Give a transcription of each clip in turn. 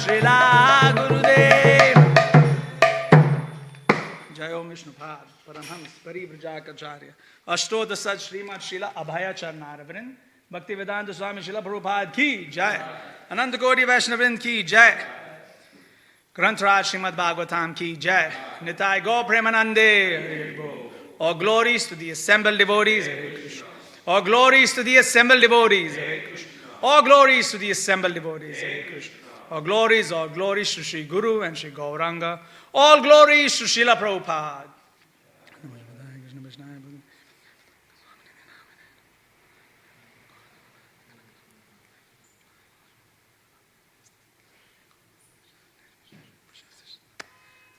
Srila Gurudev. Jai Om Vishnupad Paramhams Parivrajacharya Ashtodasat Srimad Srila Abhaya Charnaravind Bhaktivedanta Swami Srila Prabhupada ki Jai. Ananta Koti Vaishnavrind ki Jai. Grantaraj Srimad Bhagavatam ki Jai. Nitai Go Premanande. All glories to the assembled devotees. Hare Krishna. All glories to the assembled devotees. Hare Krishna. All glories to the assembled devotees. Hare Krishna. All glories to Sri Guru and Sri Gauranga. All glories to Srila Prabhupada.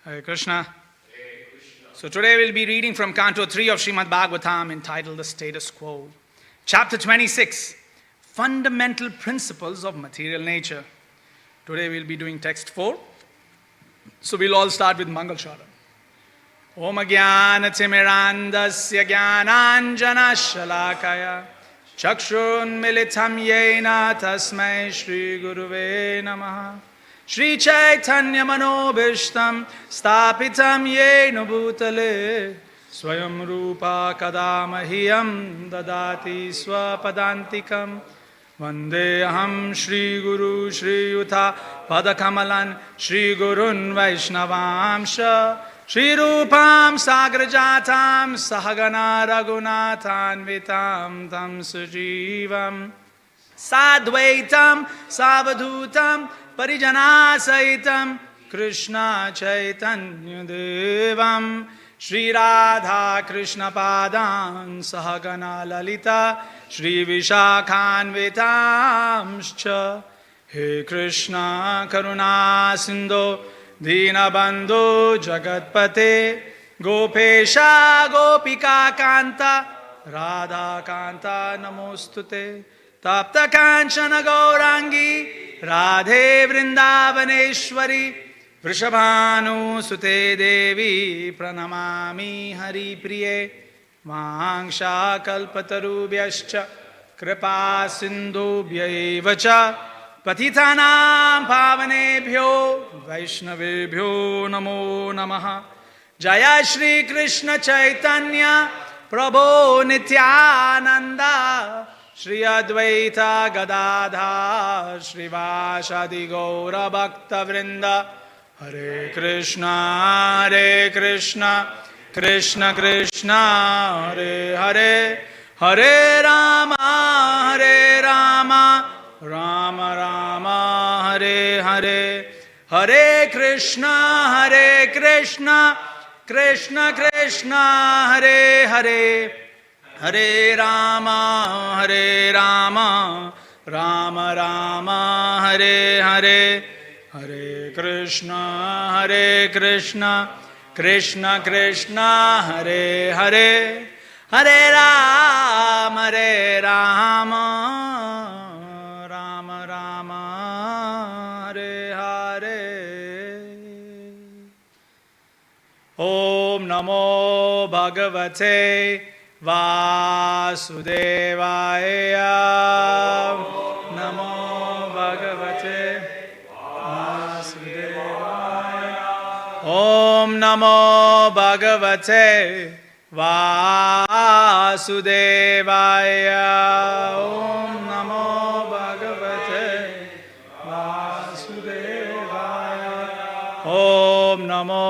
Hare Krishna. So today we'll be reading from Canto 3 of Srimad Bhagavatam entitled The Status Quo. Chapter 26, Fundamental Principles of Material Nature. Today we'll be doing text 4. So we'll all start with Mangal Shara. Om Jnana Timirandasya Jnananjana Shalakaya Chakshun Militam Yena Tasmai Shri Guruve Namaha Shri Chaitanya Manobhishtam Stapitam Yena Bhutale Swayam Rupa Kadamahiyam Dadati Swapadantikam Vande Aham Shri Guru Shri Yuta Padakamalan Shri Gurun Vaishnavamsha Shri Rupam Sagrajatam Sahagana Raghunathan Vitam Tam Sujivam Sadvaitam Savadhutam Parijana Saitam Krishna Chaitanya Devam Shri Radha Krishna Padan Sahagana Lalita Shri Vishakhan Vitamscha He Krishna Karuna Sindhu Dinabandhu Jagatpate Gopesha Gopika Kanta Radha Kanta Namostute Tapta Kanchana Gaurangi Radhe Vrindavaneshwari Vrishabhanu Sute Devi Pranamami Hari Priye Vangsha Kalpatarubhyascha Kripa Sindhubhyaivacha Patitanam Pavanebhyo Vaishnavebhyo Namo Namaha Jaya Shri Krishna Chaitanya Prabhu Nityananda Shri Advaita Gadadha Shri Vashadi Gaura Bhakta Vrinda Hare Krishna Krishna Krishna Hare Hare Hare Rama Rama Rama Hare Hare Hare Krishna Krishna Krishna Hare Hare Hare Rama Rama Rama Hare Hare Hare Krishna Krishna Krishna Hare Hare Hare Rama Rama Rama Hare Hare Om Namo Bhagavate Vasudevaya Namo Bhagavate Vasudevaya Om Namo Bhagavate Vasudevaya Om Namo Bhagavate Vasudevaya Om Namo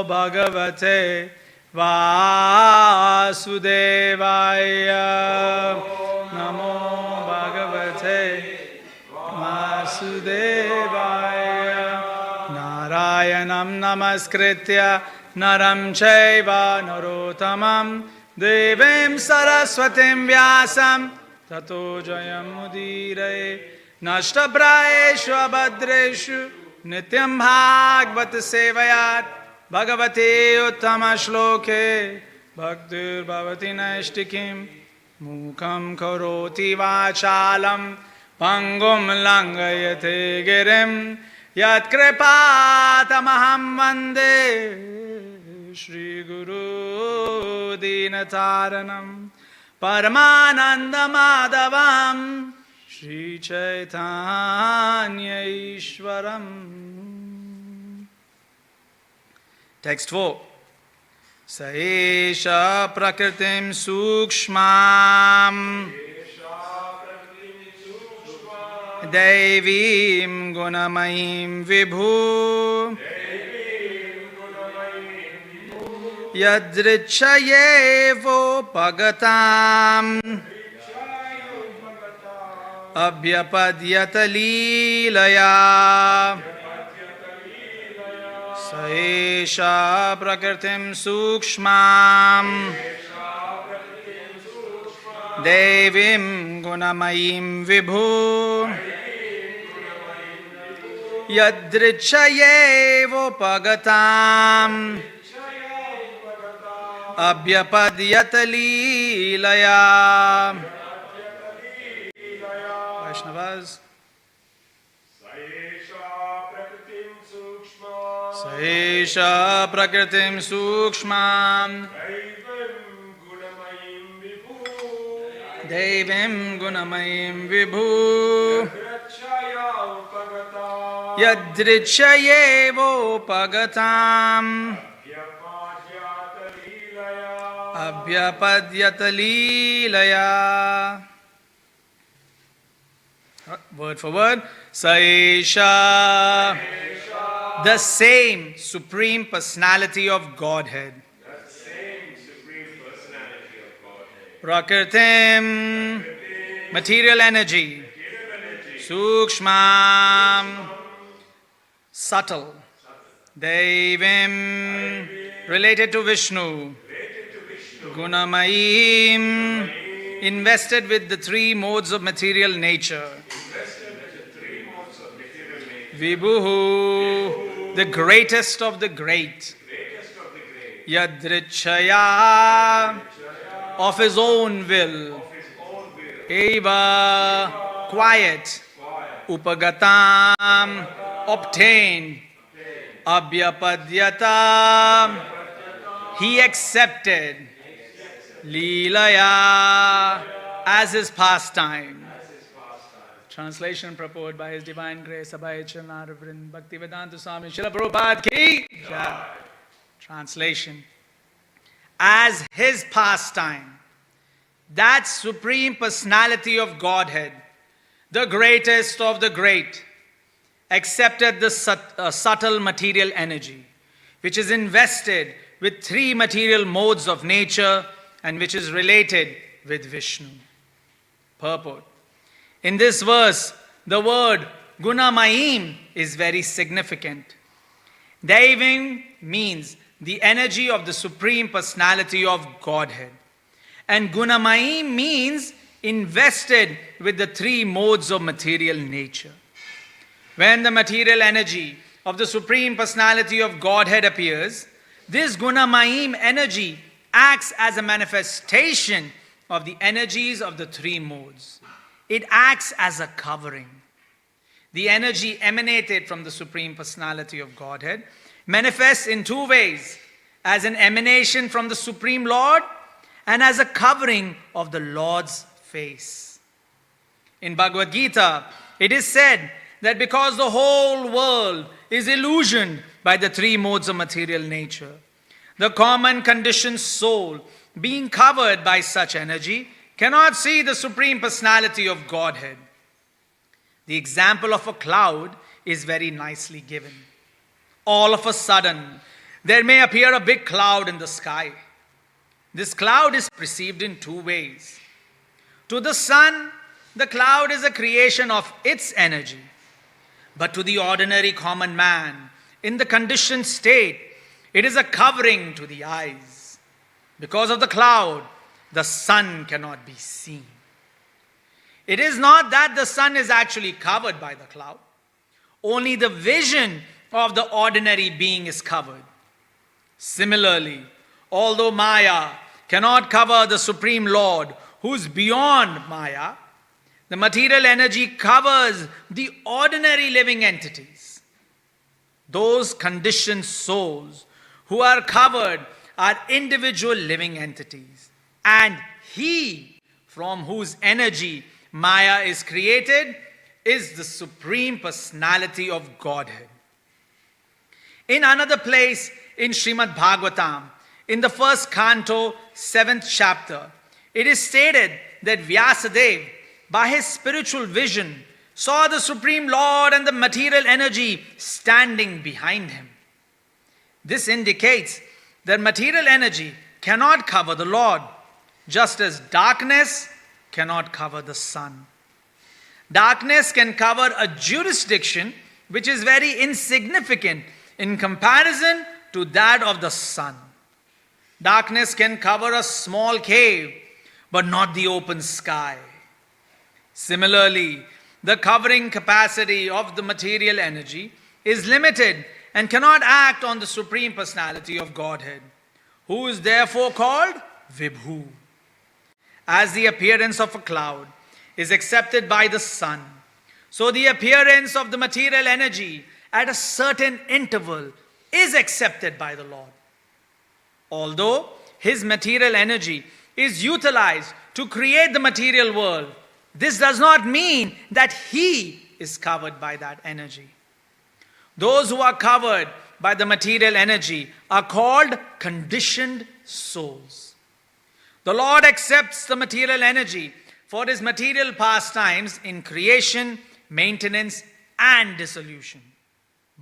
Bhagavate Vasudevaya Namo Bhagavate Vasudevaya Narayanam Namaskritya Naram Chaiva Narottamam Devim Saraswatim Vyasam Tato Jayam Mudire Nashtabrayeshu Abhadreshu Nityam Bhagvat Sevayat Bhagavate Uttama Shloke Bhaktir Bhavati Naishtikim Mukam Karoti Vachalam Pangum Langayate Girim Yat Kripatamaham Vande Shri Guru Dinataranam Paramananda Madhavam Shri Chaitanya Ishwaram. Text 4. Saesha prakritim sukshmam Devim gunamayim vibhu Yadrichayevo pagatam Abhyapadyata leelaya Saesha prakritim sukshmam Devim gunamayim vibhu Yadrichayevo pagatam Abhyapadyata leelaya. Vaishnavas. Saesha prakritim sukshmam Devim gunamayim vibhu Yadrichayevo pagatam Abhyapadyata leelaya. Word for word. Saesha, the same Supreme Personality of Godhead. Prakritim, material energy. Sukshmam, subtle. Devim, related to Vishnu. Gunamayim, invested with the three modes of material nature. Vibhuhu, the greatest of the great. Yadrichaya, of his own will. Eva, quiet. Upagatam, obtained. Abhyapadyata, he accepted. Leelaya, as his pastime. Translation purport by His Divine Grace Abhay Charnaravind Bhaktivedanta Swami Srila Prabhupada ki Jai. Translation. As his pastime, that Supreme Personality of Godhead, the greatest of the great, accepted the subtle material energy, which is invested with three material modes of nature and which is related with Vishnu. Purport. In this verse, the word Gunamayim is very significant. Devim means the energy of the Supreme Personality of Godhead. And Gunamayim means invested with the three modes of material nature. When the material energy of the Supreme Personality of Godhead appears, this Gunamayim energy acts as a manifestation of the energies of the three modes. It acts as a covering. The energy emanated from the Supreme Personality of Godhead manifests in two ways, as an emanation from the Supreme Lord and as a covering of the Lord's face. In Bhagavad Gita, it is said that because the whole world is illusioned by the three modes of material nature, the common conditioned soul, being covered by such energy, cannot see the Supreme Personality of Godhead. The example of a cloud is very nicely given. All of a sudden, there may appear a big cloud in the sky. This cloud is perceived in two ways. To the sun, the cloud is a creation of its energy. But to the ordinary common man, in the conditioned state, it is a covering to the eyes. Because of the cloud, the sun cannot be seen. It is not that the sun is actually covered by the cloud. Only the vision of the ordinary being is covered. Similarly, although Maya cannot cover the Supreme Lord, who is beyond Maya, the material energy covers the ordinary living entities. Those conditioned souls who are covered are individual living entities. And he from whose energy Maya is created is the Supreme Personality of Godhead. In another place in Srimad Bhagavatam, in the first canto, 7th chapter, it is stated that Vyasadeva, by his spiritual vision, saw the Supreme Lord and the material energy standing behind him. This indicates that material energy cannot cover the Lord, just as darkness cannot cover the sun. Darkness can cover a jurisdiction which is very insignificant in comparison to that of the sun. Darkness can cover a small cave, but not the open sky. Similarly, the covering capacity of the material energy is limited and cannot act on the Supreme Personality of Godhead, who is therefore called Vibhu. As the appearance of a cloud is accepted by the sun, so the appearance of the material energy at a certain interval is accepted by the Lord. Although his material energy is utilized to create the material world, this does not mean that he is covered by that energy. Those who are covered by the material energy are called conditioned souls. The Lord accepts the material energy for his material pastimes in creation, maintenance, and dissolution.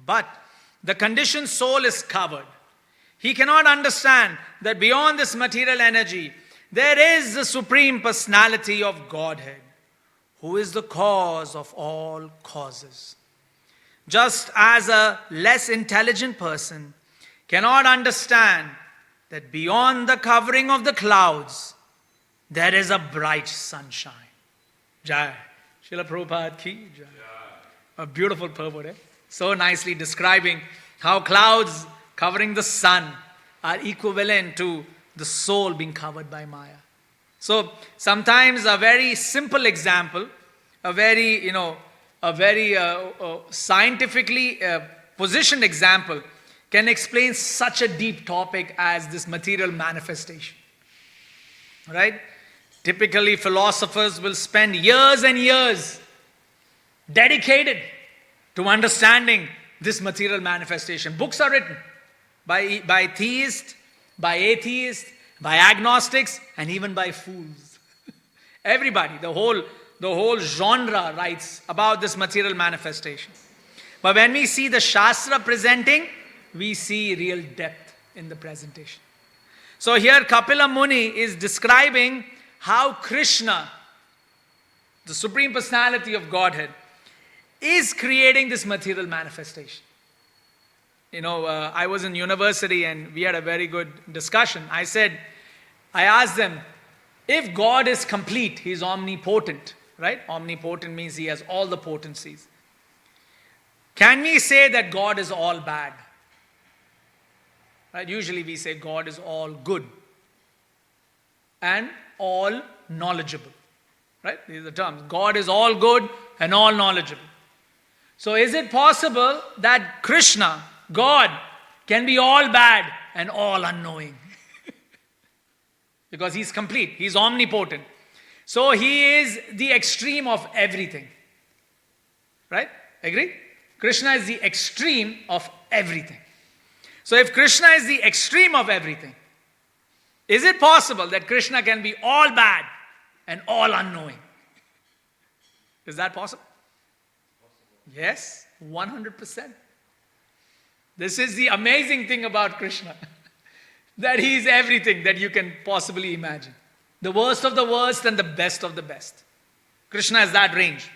But the conditioned soul is covered. He cannot understand that beyond this material energy, there is the Supreme Personality of Godhead, who is the cause of all causes. Just as a less intelligent person cannot understand that beyond the covering of the clouds, there is a bright sunshine. Jai. Srila Prabhupada ki Jai. A beautiful purport, eh? So nicely describing how clouds covering the sun are equivalent to the soul being covered by Maya. So sometimes a very simple example, a very scientifically positioned example can explain such a deep topic as this material manifestation. Right? Typically, philosophers will spend years and years dedicated to understanding this material manifestation. Books are written by theists, by atheists, by agnostics, and even by fools. Everybody, the whole genre writes about this material manifestation. But when we see the Shastra presenting, we see real depth in the presentation. So here Kapila Muni is describing how Krishna, the Supreme Personality of Godhead, is creating this material manifestation. I was in university and we had a very good discussion. I asked them, if God is complete, he is omnipotent, right? Omnipotent means he has all the potencies. Can we say that God is all bad? Right? Usually we say God is all good and all knowledgeable. Right? These are the terms. God is all good and all knowledgeable. So is it possible that Krishna, God, can be all bad and all unknowing? Because he's complete, he's omnipotent. So he is the extreme of everything. Right? Agree? Krishna is the extreme of everything. So if Krishna is the extreme of everything, is it possible that Krishna can be all bad and all unknowing? Is that possible? Yes, 100%. This is the amazing thing about Krishna. That he is everything that you can possibly imagine. The worst of the worst and the best of the best. Krishna has that range.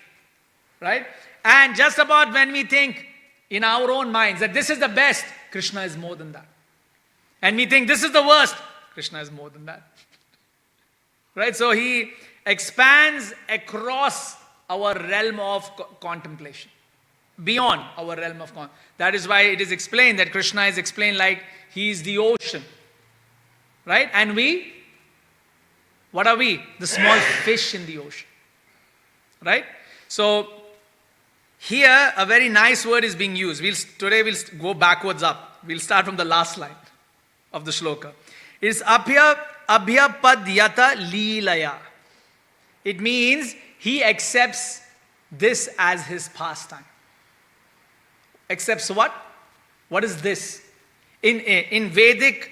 Right? And just about when we think in our own minds that this is the best, Krishna is more than that. And we think this is the worst, Krishna is more than that. Right? So he expands across our realm of contemplation. Beyond our realm of contemplation. That is why it is explained that Krishna is explained like he is the ocean. Right? And we, what are we? The small fish in the ocean. Right? So here a very nice word is being used. Today we'll go backwards up. We'll start from the last line of the shloka. It's abhyapadyata leelaya. It means he accepts this as his pastime. Accepts what? What is this? In Vedic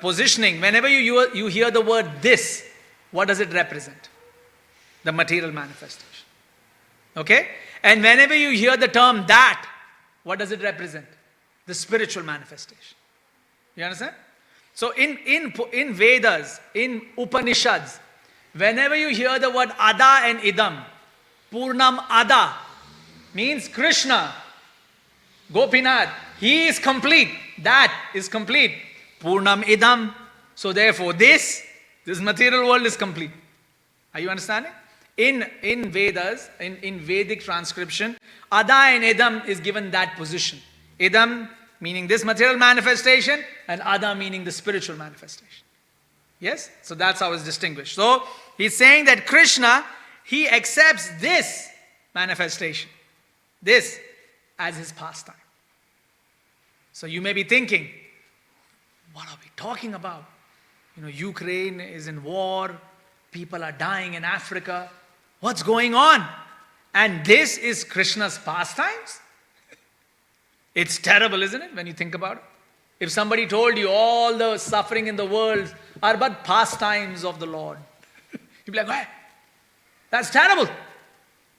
positioning, whenever you hear the word this, what does it represent? The material manifestation. Okay? And whenever you hear the term that, what does it represent? The spiritual manifestation. You understand? So in Vedas, in Upanishads, whenever you hear the word Ada and Idam, Purnam Ada means Krishna, Gopinath, he is complete. That is complete. Purnam Idam. So therefore this material world is complete. Are you understanding? In Vedas, in Vedic transcription, Ada and Idam is given that position. Idam meaning this material manifestation, and Ada meaning the spiritual manifestation. Yes? So that's how it's distinguished. So he's saying that Krishna, he accepts this manifestation, this as his pastime. So you may be thinking, what are we talking about? Ukraine is in war, people are dying in Africa. What's going on? And this is Krishna's pastimes? It's terrible, isn't it, when you think about it? If somebody told you all the suffering in the world are but pastimes of the Lord, you'd be like, what? That's terrible.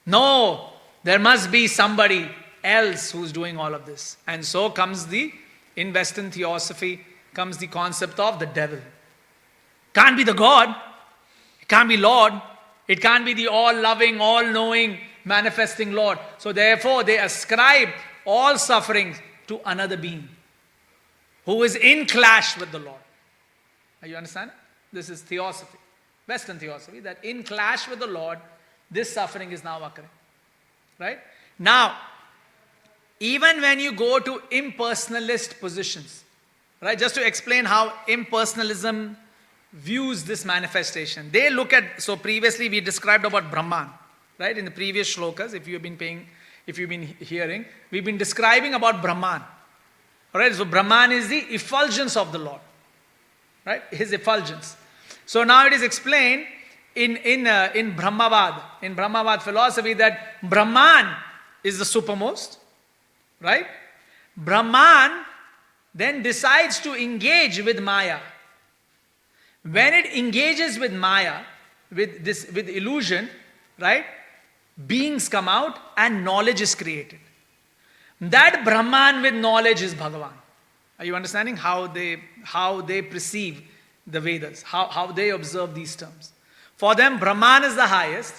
No, there must be somebody else who's doing all of this. And so comes in Western theosophy, comes the concept of the devil. Can't be the God. It can't be Lord. It can't be the all-loving, all-knowing, manifesting Lord. So therefore, they ascribe all sufferings to another being who is in clash with the Lord. Are you understand? This is theosophy, Western theosophy, that in clash with the Lord, this suffering is now occurring. Right? Now, even when you go to impersonalist positions, right? Just to explain how impersonalism views this manifestation. They look at, so previously we described about Brahman, right? In the previous shlokas, if you've been hearing, we've been describing about Brahman. Alright, so Brahman is the effulgence of the Lord. Right? His effulgence. So now it is explained in Brahmavad philosophy that Brahman is the supermost. Right? Brahman then decides to engage with Maya. When it engages with Maya, with illusion, right? Beings come out and knowledge is created. That Brahman with knowledge is Bhagavan. Are you understanding how they perceive the Vedas, how they observe these terms? For them, Brahman is the highest,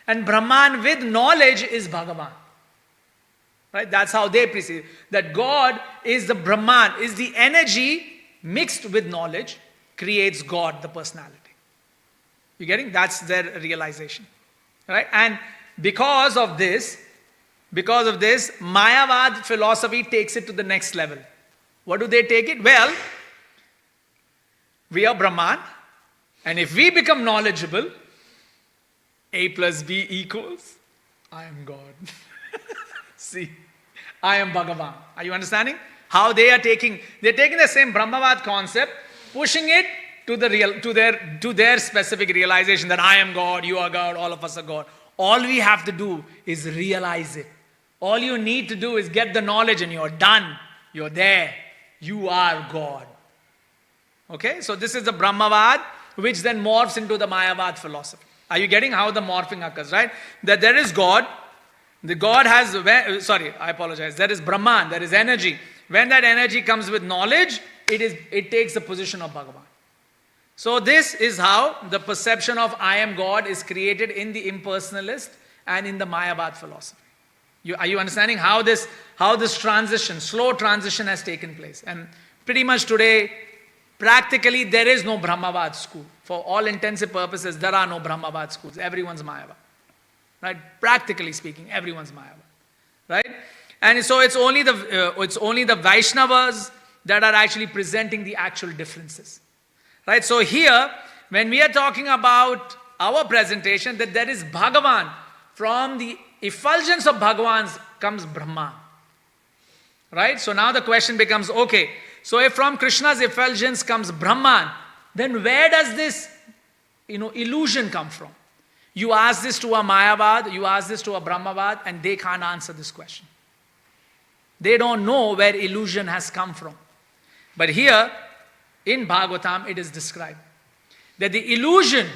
and Brahman with knowledge is Bhagavan. Right? That's how they perceive. That God is the Brahman, is the energy mixed with knowledge, creates God, the personality. You getting? That's their realization. Right? And because of this, Mayavad philosophy takes it to the next level. What do they take it? Well, we are Brahman, and if we become knowledgeable, A plus B equals, I am God. See, I am Bhagavan. Are you understanding? How they're taking the same Brahmavad concept, pushing it to their specific realization that I am God, you are God, all of us are God. All we have to do is realize it. All you need to do is get the knowledge and you're done. You're there. You are God. Okay? So this is the Brahmavad, which then morphs into the Mayavad philosophy. Are you getting how the morphing occurs, right? That there is God. The God has, there is Brahman, there is energy. When that energy comes with knowledge, it takes the position of Bhagavan. So this is how the perception of I am God is created in the impersonalist and in the Mayavad philosophy. Are you understanding how this transition, slow transition has taken place? And pretty much today, practically there is no Brahmavad school. For all intents and purposes, there are no Brahmavad schools. Everyone's Mayavad. Right? Practically speaking, everyone's Mayavad. Right? And so it's only the Vaishnavas that are actually presenting the actual differences. Right? So here, when we are talking about our presentation, that there is Bhagavan, from the effulgence of Bhagavan comes Brahman. Right? So now the question becomes, okay, so if from Krishna's effulgence comes Brahman, then where does this illusion come from? You ask this to a Mayavad, you ask this to a Brahmavad, and they can't answer this question. They don't know where illusion has come from. But here, in Bhagavatam, it is described that the illusion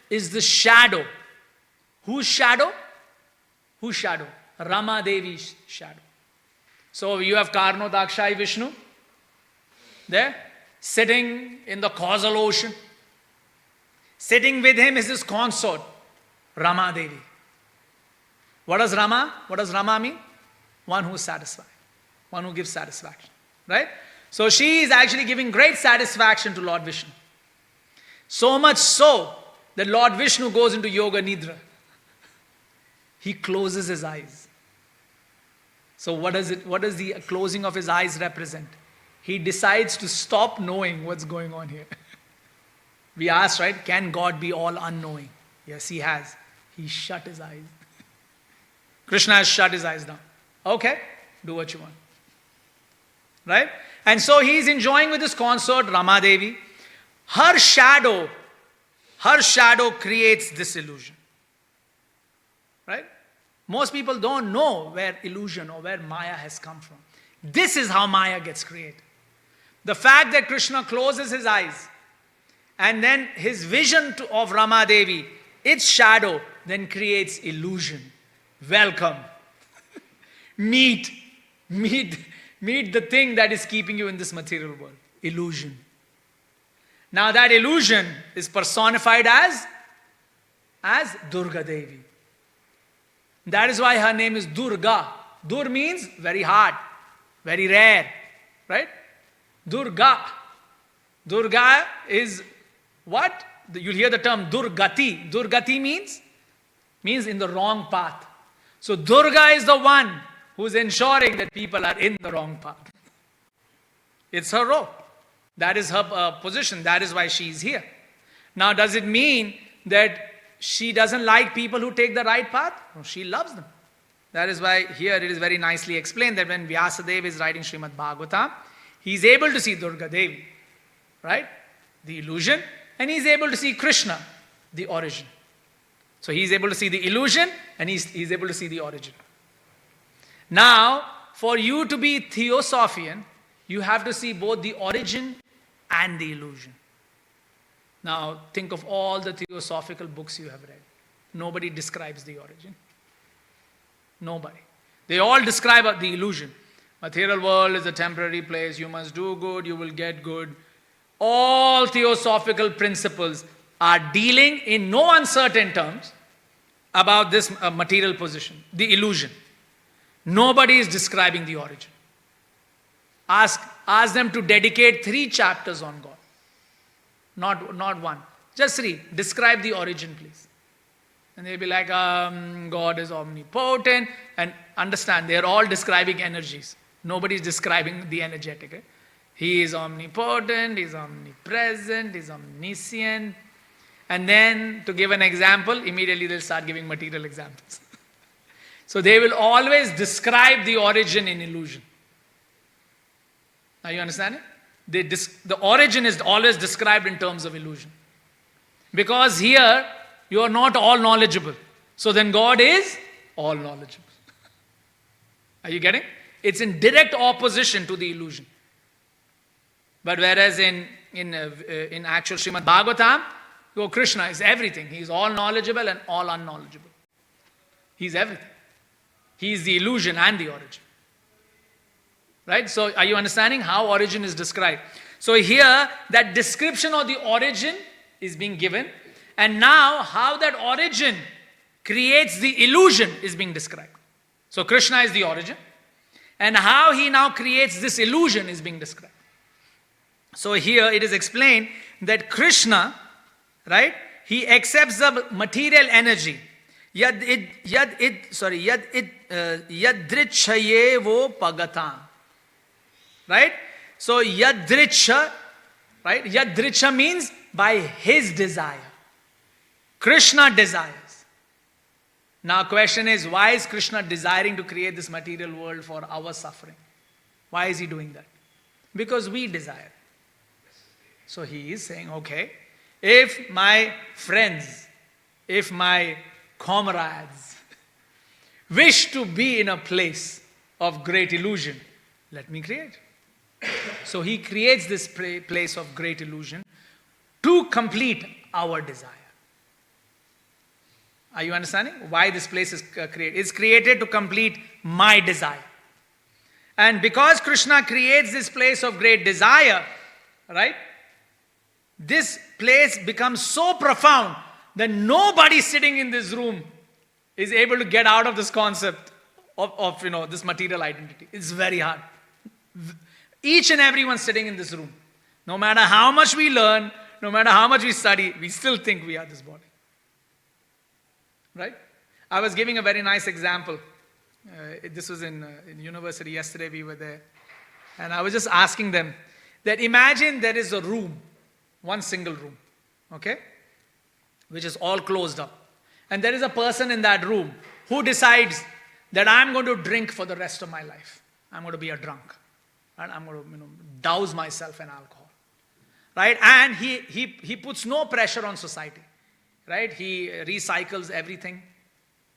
is the shadow. Whose shadow? Whose shadow? Rama Devi's shadow. So you have Karno Dakshai Vishnu there, sitting in the causal ocean. Sitting with him is his consort, Rama Devi. What does Rama mean? One who is satisfied. One who gives satisfaction. Right? So she is actually giving great satisfaction to Lord Vishnu. So much so that Lord Vishnu goes into Yoga Nidra. He closes his eyes. So what does the closing of his eyes represent? He decides to stop knowing what's going on here. We asked, right? Can God be all unknowing? Yes, he has. He shut his eyes. Krishna has shut his eyes down. Okay, do what you want. Right? And so he's enjoying with his consort, Rama Devi. Her shadow creates this illusion. Right? Most people don't know where illusion or where Maya has come from. This is how Maya gets created. The fact that Krishna closes his eyes and then his vision of Rama Devi, its shadow then creates illusion. Welcome. Meet the thing that is keeping you in this material world. Illusion. Now that illusion is personified as Durga Devi. That is why her name is Durga. Dur means very hard, very rare. Right? Durga. Durga is what? You'll hear the term Durgati. Durgati means in the wrong path. So Durga is the one who's ensuring that people are in the wrong path. It's her role. That is her position. That is why she's here. Now, does it mean that she doesn't like people who take the right path? No, she loves them. That is why here it is very nicely explained that when Vyasadeva is writing Srimad Bhagavatam, he is able to see Durga Devi, right? The illusion, and he is able to see Krishna, the origin. So he is able to see the illusion and he's able to see the origin. Now, for you to be Theosophian, you have to see both the origin and the illusion. Now, think of all the theosophical books you have read. Nobody describes the origin. Nobody. They all describe the illusion. Material world is a temporary place. You must do good, you will get good. All theosophical principles are dealing in no uncertain terms about this material position, the illusion. Nobody is describing the origin. Ask them to dedicate 3 chapters on God. Not one. Just 3. Describe the origin, please. And they'll be like, God is omnipotent. And understand, they're all describing energies. Nobody's describing the energetic. Eh? He is omnipotent, he's omnipresent, he's omniscient. And then, to give an example, immediately they'll start giving material examples. So they will always describe the origin in illusion. Now you understand it? The origin is always described in terms of illusion. Because here, you are not all knowledgeable. So then God is all knowledgeable. Are you getting? It's in direct opposition to the illusion. But whereas in actual Srimad Bhagavatam, Krishna is everything. He is all knowledgeable and all unknowledgeable. He is everything. He is the illusion and the origin. Right? So are you understanding how origin is described? So here, that description of the origin is being given. And now, how that origin creates the illusion is being described. So Krishna is the origin. And how he now creates this illusion is being described. So here it is explained that Krishna, right, he accepts the material energy. Yadrichayevo pagatam. Right? So yadricha, right? Yadricha means by his desire. Krishna desires. Now question is, why is Krishna desiring to create this material world for our suffering? Why is he doing that? Because we desire. So he is saying, okay, If my friends, if my comrades wish to be in a place of great illusion, let me create. So he creates this place of great illusion to complete our desire. Are you understanding why this place is created? It's created to complete my desire. And because Krishna creates this place of great desire, right? This place becomes so profound that nobody sitting in this room is able to get out of this concept of this material identity. It's very hard. Each and everyone sitting in this room, no matter how much we learn, no matter how much we study, we still think we are this body. Right? I was giving a very nice example. This was in university yesterday, we were there. And I was just asking them that imagine there is a room, one single room, okay, which is all closed up. And there is a person in that room who decides that I'm going to drink for the rest of my life. I'm going to be a drunk. And I'm going to douse myself in alcohol. Right? And he puts no pressure on society. Right? He recycles everything.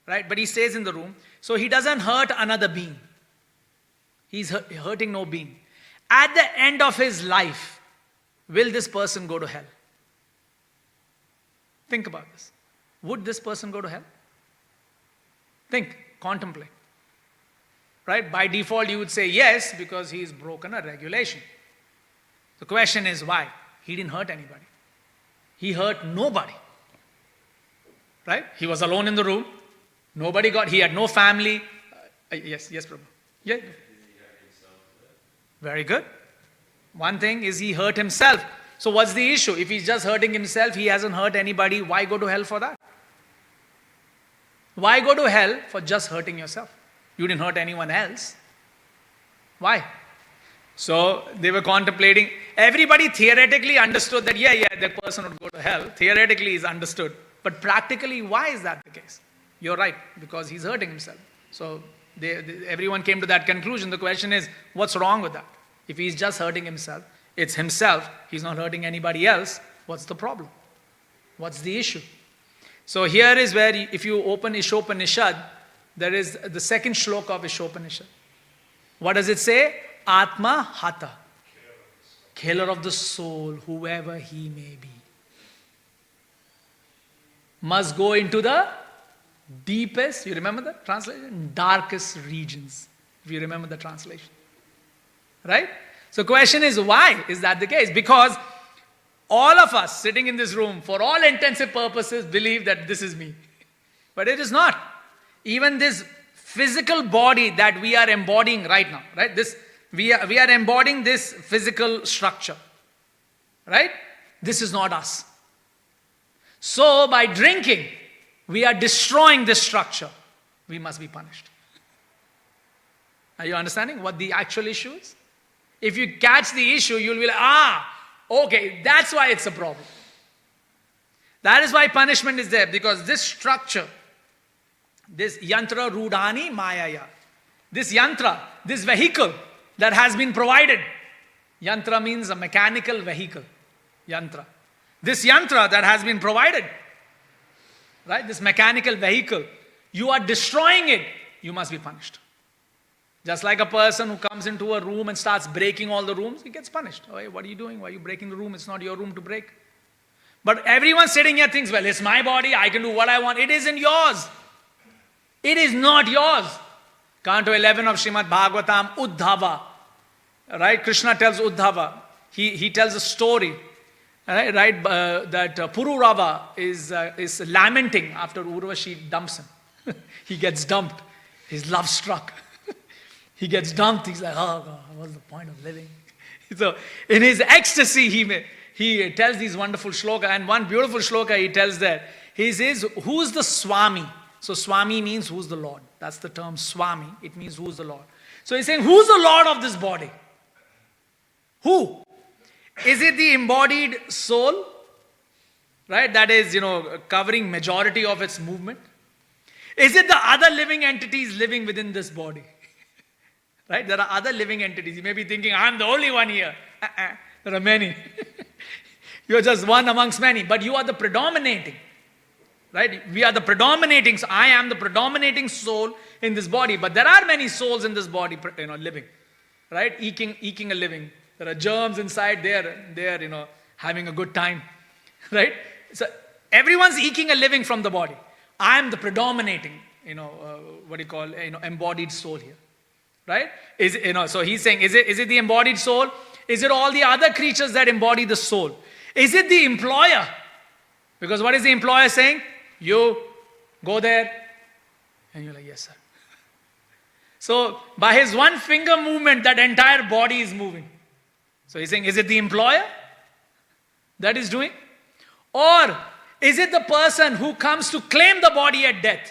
Right? But he stays in the room. So he doesn't hurt another being. He's hurting no being. At the end of his life, will this person go to hell? Think about this. Would this person go to hell? Think, contemplate. Right? By default, you would say yes, because he's broken a regulation. The question is why? He didn't hurt anybody. He hurt nobody. Right? He was alone in the room. He had no family. Yes, Prabhu. Yeah. Very good. One thing is he hurt himself. So what's the issue? If he's just hurting himself, he hasn't hurt anybody, why go to hell for that? Why go to hell for just hurting yourself? You didn't hurt anyone else. Why? So they were contemplating. Everybody theoretically understood that, that person would go to hell. Theoretically is understood. But practically, why is that the case? You're right, because he's hurting himself. So everyone came to that conclusion. The question is, what's wrong with that? If he's just hurting himself, it's himself, he's not hurting anybody else, what's the problem? What's the issue? So here is where, if you open Ishopanishad, there is the second shloka of Ishopanishad. What does it say? Atma Hata, killer of the soul, whoever he may be, must go into the deepest, you remember the translation? Darkest regions, if you remember the translation. Right? So question is, why is that the case? Because all of us sitting in this room, for all intensive purposes, believe that this is me. But it is not. Even this physical body that we are embodying right now, right? We are embodying this physical structure. Right? This is not us. So by drinking, we are destroying this structure. We must be punished. Are you understanding what the actual issue is? If you catch the issue, you'll be like, okay, that's why it's a problem. That is why punishment is there, because this structure, this yantra rudhani mayaya, this yantra, this vehicle that has been provided. Yantra means a mechanical vehicle. Yantra. This yantra that has been provided, right? This mechanical vehicle, you are destroying it, you must be punished. Just like a person who comes into a room and starts breaking all the rooms, he gets punished. Oh, hey, what are you doing? Why are you breaking the room? It's not your room to break. But everyone sitting here thinks, well, it's my body, I can do what I want. It isn't yours. It is not yours. Canto 11 of Srimad Bhagavatam, Uddhava. Right? Krishna tells Uddhava. He tells a story. Right? That Pururava is lamenting after Urvashi dumps him. He gets dumped. He's love struck. He gets dumped. He's like, oh God, what's the point of living? So in his ecstasy, he tells these wonderful shloka. And one beautiful shloka he tells there. He says, who's the Swami? So Swami means who's the Lord. That's the term Swami. It means who's the Lord. So he's saying, who's the Lord of this body? Who? Is it the embodied soul? Right? That is, covering majority of its movement. Is it the other living entities living within this body? Right? There are other living entities. You may be thinking, I'm the only one here. There are many. You are just one amongst many, but you are the predominating. Right? We are the predominating. So I am the predominating soul in this body, but there are many souls in this body, living, right? Eking a living. There are germs inside. They're having a good time, right? So everyone's eking a living from the body. I am the predominating, embodied soul here, right? So he's saying, is it the embodied soul? Is it all the other creatures that embody the soul? Is it the employer? Because what is the employer saying? You go there, and you're like, yes, sir. So by his one finger movement, that entire body is moving. So he's saying, is it the employer that is doing? Or is it the person who comes to claim the body at death?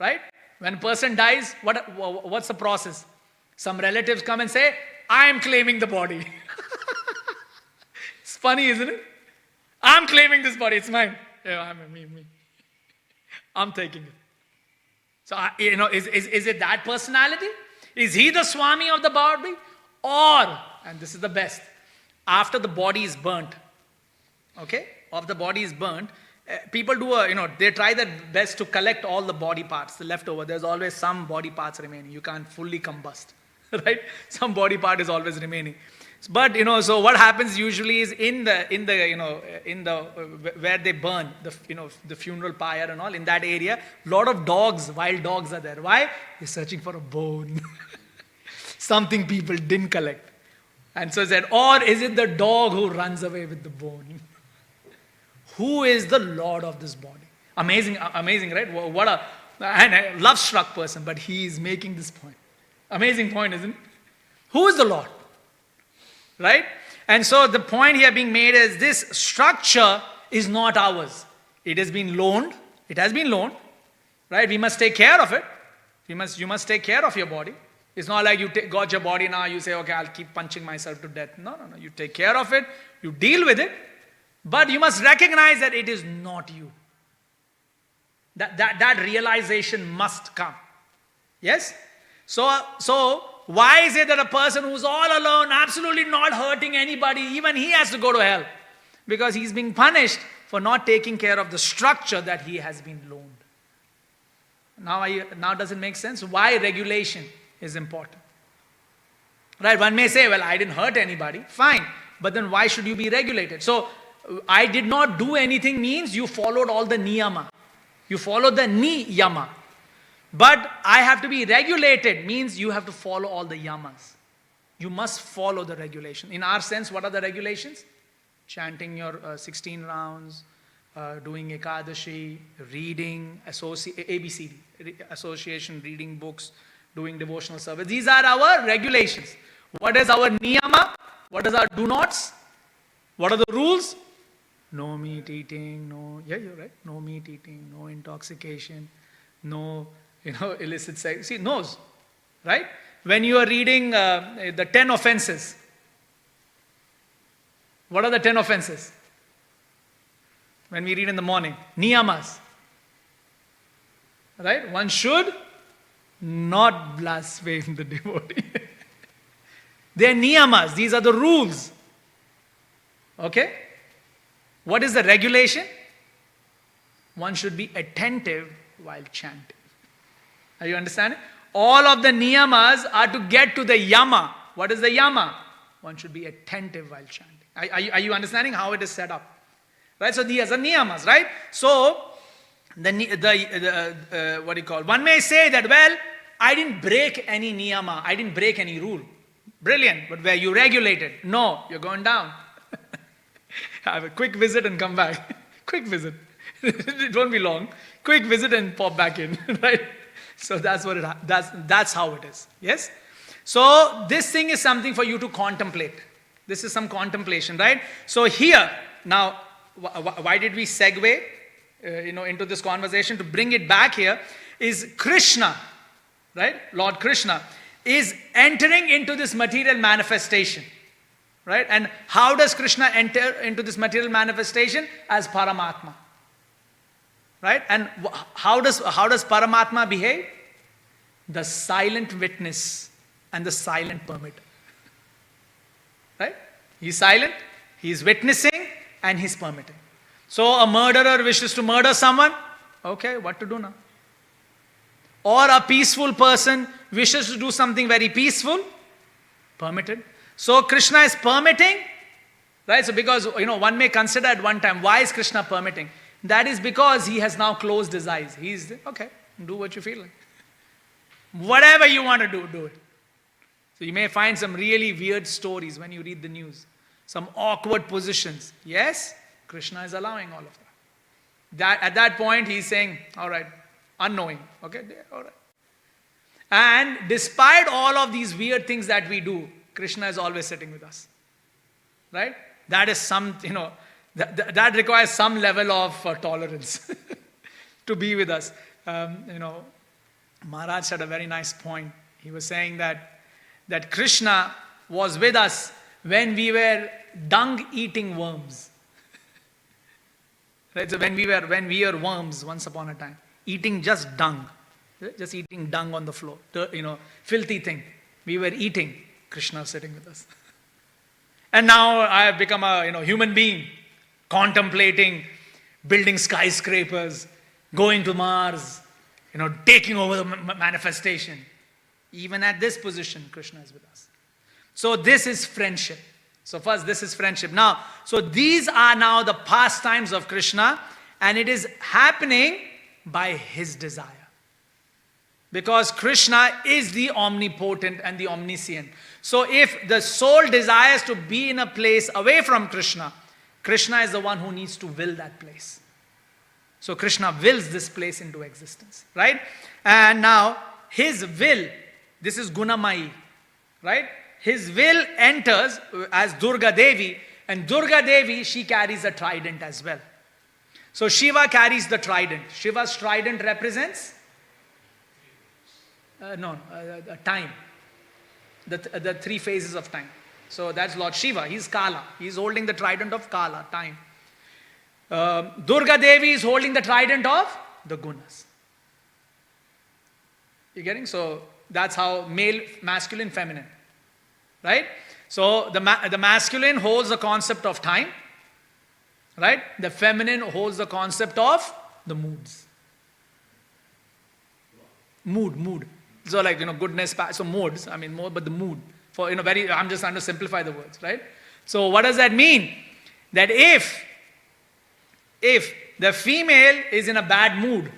Right? When a person dies, what's the process? Some relatives come and say, I am claiming the body. It's funny, isn't it? I'm claiming this body, it's mine. Yeah, me. I'm taking it. So, is it that personality? Is he the Swami of the body? Or, and this is the best, after the body is burnt, people do they try their best to collect all the body parts, the leftover. There's always some body parts remaining. You can't fully combust, right? Some body part is always remaining. But so what happens usually is in the where they burn the funeral pyre and all, in that area, lot of dogs, wild dogs are there. Why? They're searching for a bone, something people didn't collect. And so said, or is it the dog who runs away with the bone? Who is the Lord of this body? Amazing, right? What a love-struck person, but he is making this point. Amazing point, isn't it? Who is the Lord? Right? And so the point here being made is this structure is not ours. It has been loaned. It has been loaned. Right? We must take care of it. You must take care of your body. It's not like you got your body now, you say, okay, I'll keep punching myself to death. No. You take care of it. You deal with it. But you must recognize that it is not you. That realization must come. Yes? So why is it that a person who's all alone, absolutely not hurting anybody, even he has to go to hell? Because he's being punished for not taking care of the structure that he has been loaned. Now does it make sense? Why regulation is important? Right? One may say, well, I didn't hurt anybody. Fine. But then why should you be regulated? So, I did not do anything means you followed all the niyama. You followed the niyama. But I have to be regulated means you have to follow all the yamas. You must follow the regulation. In our sense, what are the regulations? Chanting your 16 rounds, doing Ekadashi, reading, ABCD, association, reading books, doing devotional service. These are our regulations. What is our niyama? What is our do nots? What are the rules? No meat eating, you're right. No meat eating, no intoxication, no illicit sex. See, knows, right? When you are reading the 10 offenses, what are the 10 offenses? When we read in the morning, niyamas, right? One should not blaspheme the devotee. They are niyamas. These are the rules. Okay? What is the regulation? One should be attentive while chanting. Are you understanding? All of the niyamas are to get to the yama. What is the yama? One should be attentive while chanting. Are you understanding how it is set up? Right? So these are niyamas, right? So, what do you call? One may say that, well, I didn't break any niyama. I didn't break any rule. Brilliant. But were you regulated? No, you're going down. Have a quick visit and come back. Quick visit. It won't be long. Quick visit and pop back in. Right? So that's how it is. Yes? So this thing is something for you to contemplate. This is some contemplation, right? So here, now, why did we segue into this conversation? To bring it back here is Krishna, right? Lord Krishna is entering into this material manifestation. Right? And how does Krishna enter into this material manifestation? As Paramatma. Right? And how does Paramatma behave? The silent witness and the silent permitter. Right? He's silent, He's witnessing and he's permitting. So a murderer wishes to murder someone. Okay, what to do now? Or a peaceful person wishes to do something very peaceful. Permitted. So Krishna is permitting. Right? So because, one may consider at one time, why is Krishna permitting? That is because he has now closed his eyes. He's, okay, do what you feel like. Whatever you want to do, do it. So you may find some really weird stories when you read the news. Some awkward positions. Yes, Krishna is allowing all of that. At that point, he's saying, all right, unknowing. Okay, all right. And despite all of these weird things that we do, Krishna is always sitting with us. Right? That is that requires some level of tolerance to be with us. Maharaj said a very nice point. He was saying that Krishna was with us when we were dung-eating worms. Right? So when we were worms once upon a time, eating just dung, just eating dung on the floor, filthy thing. We were eating. Krishna sitting with us. And now I have become a human being, contemplating, building skyscrapers, going to Mars, taking over the manifestation. Even at this position, Krishna is with us. So this is friendship. So first, this is friendship. Now, so these are now the pastimes of Krishna, and it is happening by his desire. Because Krishna is the omnipotent and the omniscient. So if the soul desires to be in a place away from Krishna, Krishna is the one who needs to will that place. So Krishna wills this place into existence, right? And now his will, this is Gunamayi, right? His will enters as Durga Devi, and Durga Devi, she carries a trident as well. So Shiva carries the trident. Shiva's trident represents time. The three phases of time. So that's Lord Shiva. He's Kala. He's holding the trident of Kala, time. Durga Devi is holding the trident of the gunas. You getting? So that's how male, masculine, feminine. Right? So the masculine holds the concept of time. Right? The feminine holds the concept of the moods. Mood. So like, goodness, so modes, but the mood. I'm just trying to simplify the words, right? So what does that mean? That if the female is in a bad mood,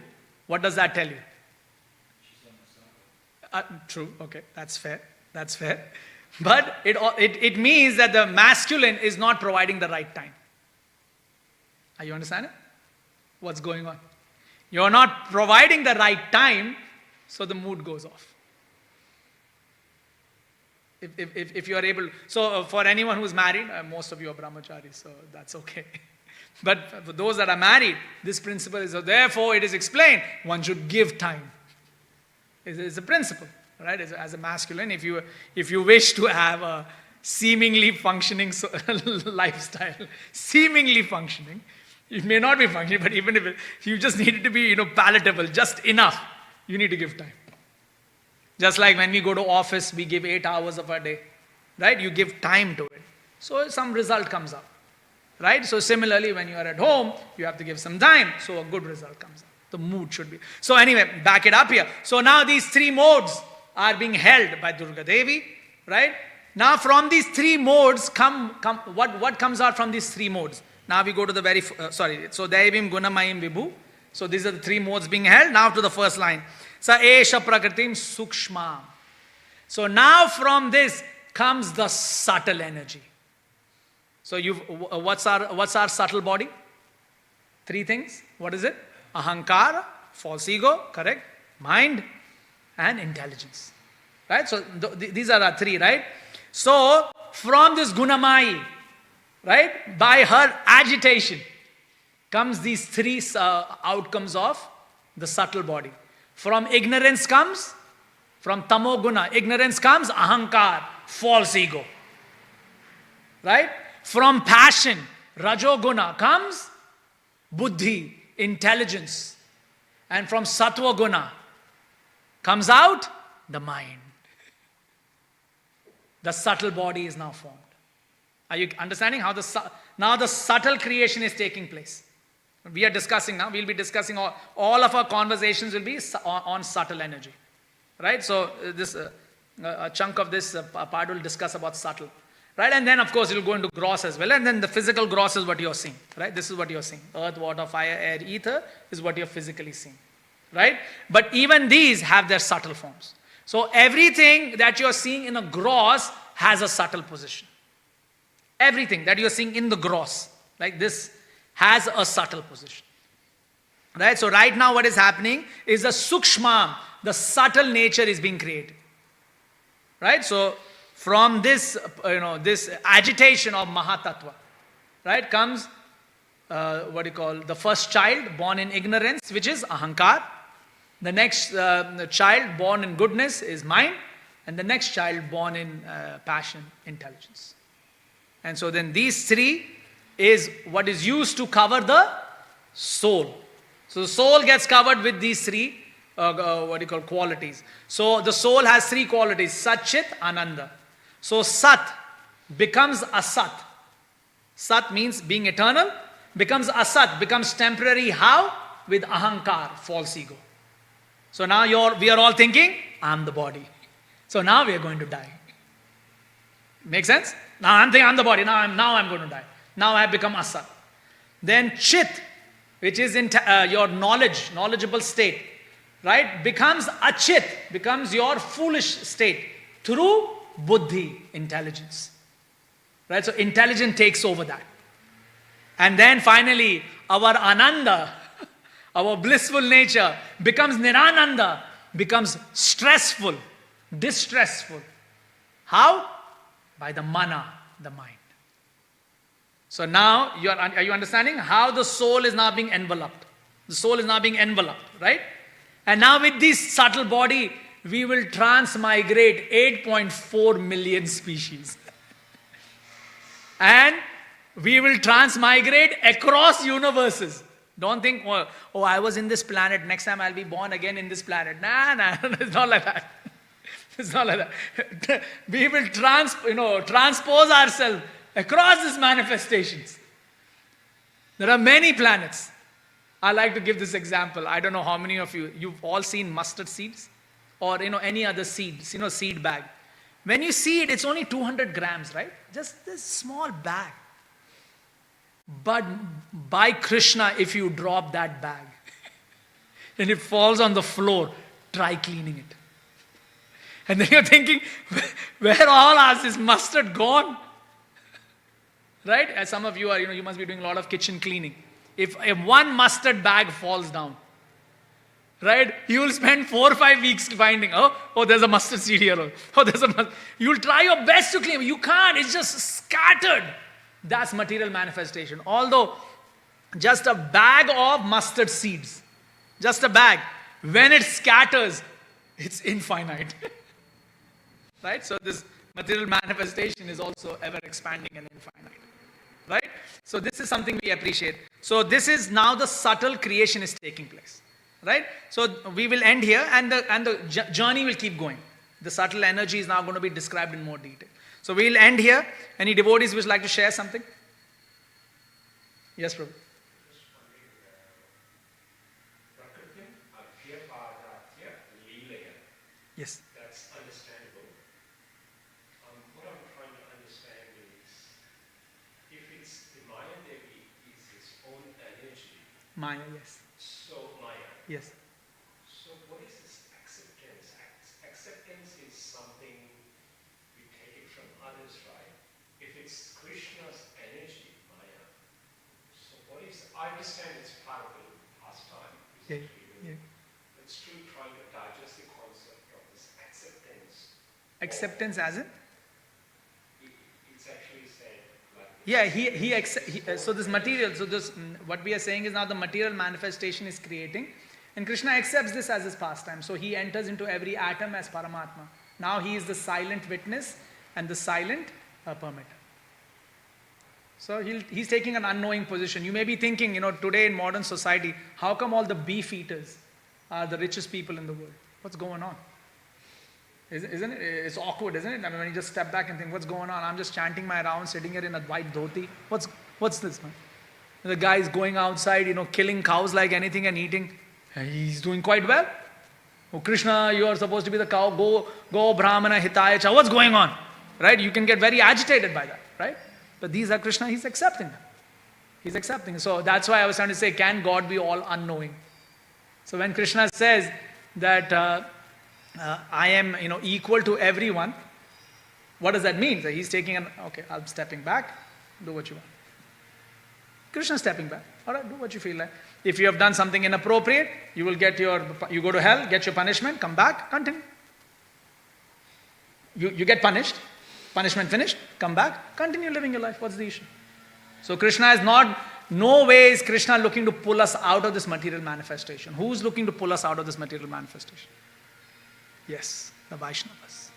what does that tell you? True, okay, that's fair. But it means that the masculine is not providing the right time. Are you understanding? What's going on? You're not providing the right time, so the mood goes off. If you are able, so for anyone who's married, most of you are brahmacharis, so that's okay. But for those that are married, this principle is, therefore it is explained, one should give time. It's a principle, right? As a masculine, if you wish to have a seemingly functioning lifestyle, seemingly functioning, it may not be functioning, but even if you just need it to be, palatable, just enough, you need to give time. Just like when we go to office, we give 8 hours of our day, right? You give time to it. So some result comes up, right? So similarly, when you are at home, you have to give some time, so a good result comes up. The mood should be. So anyway, back it up here. So now these three modes are being held by Durga Devi, right? Now from these three modes, what comes out from these three modes? Now we go to the so Daivim Gunamayim Vibhu. So these are the three modes being held. Now to the first line. Sa Esha Prakritim Sukshma. So now from this comes the subtle energy. So what's our subtle body? Three things. What is it? Ahankara, false ego, correct? Mind and intelligence. Right? So these are our three, right? So from this Gunamayi, right, by her agitation comes these three outcomes of the subtle body. From ignorance comes, from tamoguna, ignorance comes ahankar, false ego. Right? From passion, rajoguna comes buddhi, intelligence. And from sattva guna comes out the mind. The subtle body is now formed. Are you understanding how now the subtle creation is taking place? We are discussing now, we'll be discussing all of our conversations will be on subtle energy. Right? So this a chunk of this part will discuss about subtle. Right? And then of course it will go into gross as well. And then the physical gross is what you're seeing. Right? This is what you're seeing. Earth, water, fire, air, ether is what you're physically seeing. Right? But even these have their subtle forms. So everything that you're seeing in a gross has a subtle position. Everything that you're seeing in the gross, like this, has a subtle position. Right? So right now what is happening is the sukshma, the subtle nature is being created. Right? So from this, this agitation of Mahatattva, right, comes the first child born in ignorance, which is ahankar. The next child born in goodness is mind. And the next child born in passion, intelligence. And so then these three is what is used to cover the soul. So the soul gets covered with these three qualities. So the soul has three qualities: Sat, Chit, Ananda. So Sat becomes Asat. Sat means being eternal, becomes Asat, becomes temporary. How? With ahankar, false ego. So now we are all thinking, I'm the body. So now we are going to die. Make sense? Now I'm thinking I'm the body. Now I'm going to die. Now I have become Asat. Then Chit, which is in your knowledgeable state, right, becomes Achit, becomes your foolish state through Buddhi, intelligence. Right? So intelligence takes over that. And then finally, our Ananda, our blissful nature becomes Nirananda, becomes stressful, distressful. How? By the mana, the mind. So now, are you understanding how the soul is now being enveloped? The soul is now being enveloped, right? And now with this subtle body, we will transmigrate 8.4 million species. And we will transmigrate across universes. Don't think, oh, I was in this planet, next time I'll be born again in this planet. Nah, it's not like that. It's not like that. We will transpose ourselves across these manifestations. There are many planets. I like to give this example. I don't know how many of you've all seen mustard seeds or any other seeds, seed bag. When you see it, it's only 200 grams, right? Just this small bag. But by Krishna, if you drop that bag and it falls on the floor, try cleaning it. And then you're thinking, where all is this mustard gone? Right? As some of you are, you must be doing a lot of kitchen cleaning. If one mustard bag falls down, right, you will spend 4 or 5 weeks finding, oh, there's a mustard seed here. Oh, there's a mustard. You'll try your best to clean it. You can't. It's just scattered. That's material manifestation. Although, just a bag of mustard seeds, just a bag, when it scatters, it's infinite. Right? So this material manifestation is also ever expanding and infinite. Right? So this is something we appreciate. So this is now the subtle creation is taking place. Right? So we will end here and the journey will keep going. The subtle energy is now going to be described in more detail. So we'll end here. Any devotees would like to share something? Yes, Prabhu. Yes. That's understandable. What I'm trying to understand is, if it's the Maya Devi is its own energy. Maya, yes. So Maya. Yes. So what is this acceptance? Acceptance is something we take it from others, right? If it's Krishna's energy, Maya. So what is? I understand it's part of the pastime. Yeah. Yeah. But still trying to digest the concept of this acceptance. Acceptance as in? It's actually said like. Yeah, so this material, what we are saying is now the material manifestation is creating, and Krishna accepts this as his pastime. So he enters into every atom as Paramatma. Now he is the silent witness and the silent permitter. So he's taking an unknowing position. You may be thinking, today in modern society, how come all the beef eaters are the richest people in the world? What's going on? Isn't it? It's awkward, isn't it? I mean, when you just step back and think, what's going on? I'm just chanting my rounds, sitting here in a white dhoti. What's this, man? The guy is going outside, killing cows like anything and eating. He's doing quite well. Oh, Krishna, you are supposed to be the cow. Go Brahmana Hitaya Cha. What's going on? Right? You can get very agitated by that, right? But these are Krishna, he's accepting them. He's accepting. So that's why I was trying to say, can God be all unknowing? So when Krishna says that I am, equal to everyone, what does that mean? So he's taking okay, I'm stepping back, do what you want. Krishna stepping back. All right, do what you feel like. If you have done something inappropriate, you will you go to hell, get your punishment, come back, continue. You get punished, punishment finished, come back, continue living your life. What's the issue? So Krishna is no way is Krishna looking to pull us out of this material manifestation. Who's looking to pull us out of this material manifestation? Yes, the Vaishnavas.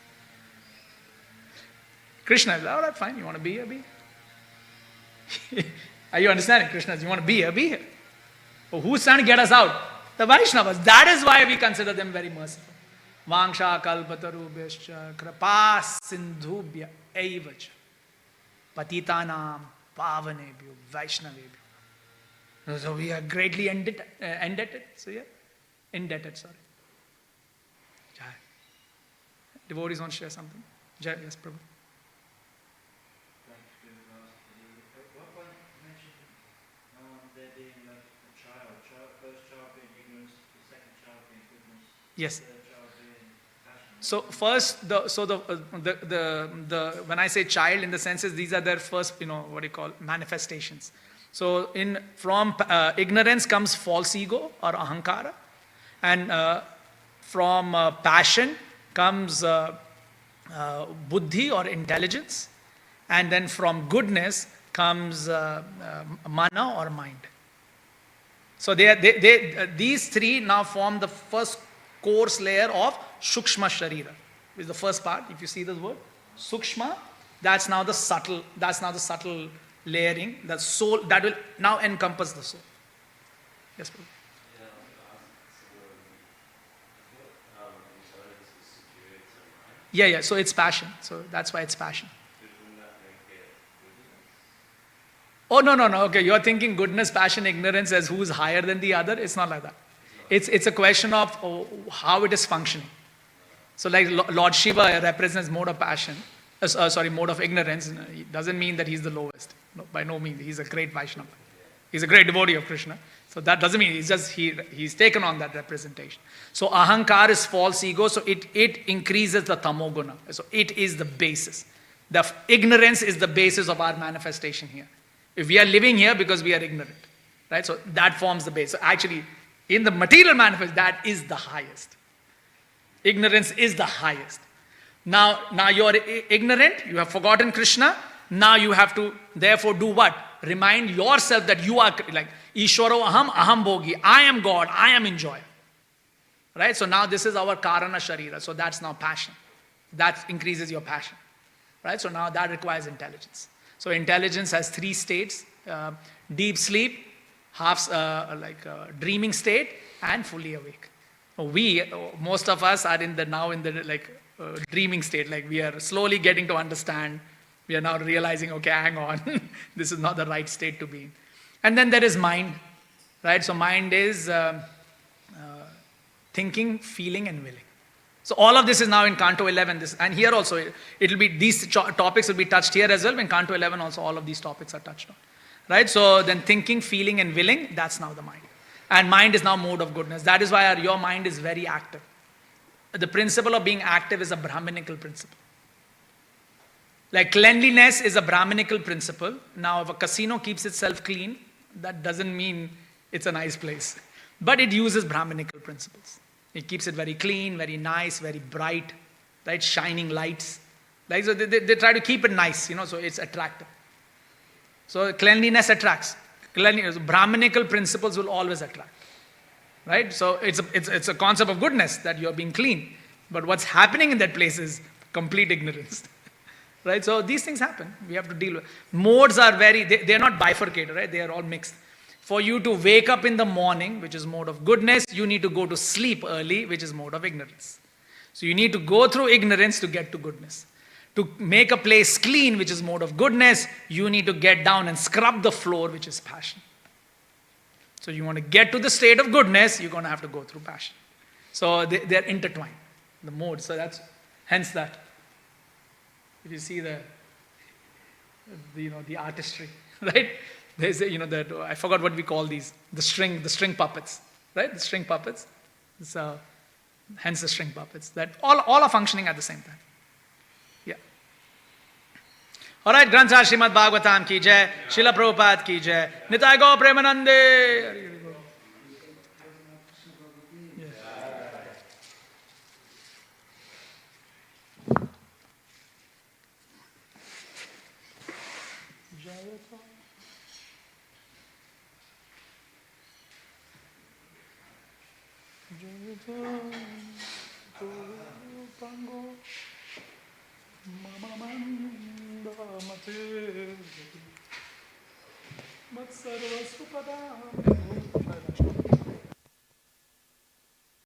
Krishna is, all right, fine, you want to be here, be here. Are you understanding? Krishna, you want to be here, be here. Oh, who's trying to get us out? The Vaishnavas. That is why we consider them very merciful. Vangsha kalpatarubhyascha kripa sindhubhya evacha patitanam pavanebhyo vaishnavebhyo. So we are greatly indebted. So yeah, indebted, sorry. Jai. Devotees want to share something? Jai, yes, Prabhu. Yes. So first, when I say child, in the senses, these are their first, manifestations. So from ignorance comes false ego or ahankara, and from passion comes buddhi or intelligence, and then from goodness comes mana or mind. So these three now form the first coarse layer of Sukshma Sharira. Is the first part, if you see this word. Sukshma, that's now the subtle layering, the soul, that will now encompass the soul. Yes, Prabhu. Yeah, so it's passion. So that's why it's passion. Oh, no. Okay, you're thinking goodness, passion, ignorance as who's higher than the other. It's not like that. It's a question of how it is functioning. So like Lord Shiva represents mode of passion, mode of ignorance. It doesn't mean that he's the lowest. No, by no means. He's a great Vaishnava. He's a great devotee of Krishna. So that doesn't mean, it's just he's taken on that representation. So ahankar is false ego, so it increases the tamoguna. So it is the basis. The ignorance is the basis of our manifestation here. If we are living here because we are ignorant, right? So that forms the base. So actually, in the material manifest, that is the highest. Ignorance is the highest. Now you are ignorant, you have forgotten Krishna. Now you have to therefore do what? Remind yourself that you are like Ishwaro aham bhogi. I am God, I am enjoyer. Right? So now this is our karana sharira. So that's now passion. That increases your passion. Right? So now that requires intelligence. So intelligence has three states: deep sleep, dreaming state, and fully awake. Most of us are in the dreaming state. Like we are slowly getting to understand. We are now realizing, okay, hang on, this is not the right state to be in. And then there is mind, right? So mind is thinking, feeling, and willing. So all of this is now in Canto 11. And here also, these topics will be touched here as well. In Canto 11 also, all of these topics are touched on. Right? So then thinking, feeling, and willing, that's now the mind. And mind is now mode of goodness. That is why your mind is very active. The principle of being active is a Brahminical principle. Like cleanliness is a Brahminical principle. Now if a casino keeps itself clean, that doesn't mean it's a nice place. But it uses Brahminical principles. It keeps it very clean, very nice, very bright, right? Shining lights. Like, so they try to keep it nice, so it's attractive. So cleanliness attracts. Brahminical principles will always attract. Right? So it's a concept of goodness that you're being clean. But what's happening in that place is complete ignorance. Right? So these things happen. We have to deal with. Modes are they're not bifurcated, right? They are all mixed. For you to wake up in the morning, which is mode of goodness, you need to go to sleep early, which is mode of ignorance. So you need to go through ignorance to get to goodness. To make a place clean, which is mode of goodness, you need to get down and scrub the floor, which is passion. So you want to get to the state of goodness, you're going to have to go through passion. So they're intertwined, the modes. So that's hence that. If you see the artistry, right? There's that I forgot what we call these, the string puppets, right? The string puppets. So hence the string puppets. That all are functioning at the same time. Yeah. All right, Granth Sahib Srimad Bhagavatam ki jai, Srila Prabhupada ki jai, Nitai Gaur Premanande. Mama